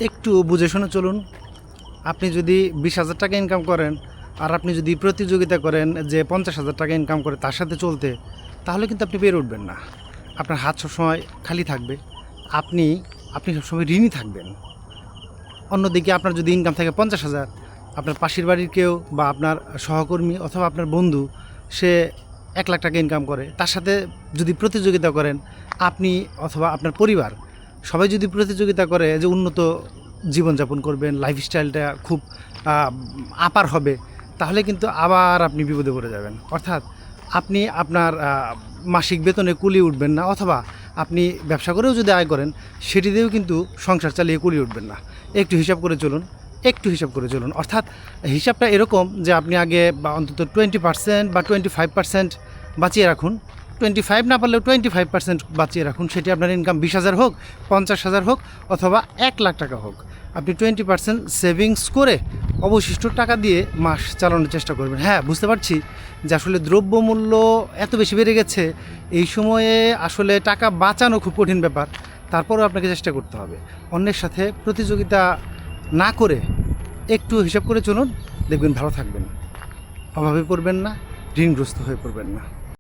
একটু বুঝে শুনে চলুন। আপনি যদি 20,000 টাকা ইনকাম করেন আর আপনি যদি প্রতিযোগিতা করেন যে 50,000 টাকা ইনকাম করে তার সাথে চলতে, তাহলে কিন্তু আপনি পেরে উঠবেন না। আপনার হাত সবসময় খালি থাকবে, আপনি আপনি সবসময় ঋণী থাকবেন। অন্যদিকে আপনার যদি ইনকাম থাকে 50,000, আপনার পাশের বাড়ির কেউ বা আপনার সহকর্মী অথবা আপনার বন্ধু সে 1,00,000 টাকা ইনকাম করে, তার সাথে যদি প্রতিযোগিতা করেন, আপনি অথবা আপনার পরিবার সবাই যদি প্রতিযোগিতা করে যে উন্নত জীবনযাপন করবেন, লাইফস্টাইলটা খুব আপার হবে, তাহলে কিন্তু আবার আপনি বিপদে পড়ে যাবেন। অর্থাৎ আপনি আপনার মাসিক বেতনে কুলিয়ে উঠবেন না, অথবা আপনি ব্যবসা করেও যদি আয় করেন সেটি দিয়েও কিন্তু সংসার চালিয়ে কুলিয়ে উঠবেন না। একটু হিসাব করে চলুন, একটু হিসাব করে চলুন। অর্থাৎ হিসাবটা এরকম যে আপনি আগে বা অন্তত 20% বা 25% বাঁচিয়ে রাখুন। 25 না পারলেও 25% বাঁচিয়ে রাখুন। সেটি আপনার ইনকাম 20,000 হোক, 50,000 হোক, অথবা 1,00,000 টাকা হোক। আপনি 20% সেভিংস করে অবশিষ্ট টাকা দিয়ে মাস চালানোর চেষ্টা করবেন। হ্যাঁ, বুঝতে পারছি যে আসলে দ্রব্যমূল্য এত বেশি বেড়ে গেছে, এই সময়ে আসলে টাকা বাঁচানো খুব কঠিন ব্যাপার। তারপরেও আপনাকে চেষ্টা করতে হবে। অন্যের সাথে প্রতিযোগিতা না করে একটু হিসাব করে চলুন, দেখবেন ভালো থাকবেন, অভাবে পড়বেন না, ঋণগ্রস্ত হয়ে পড়বেন না।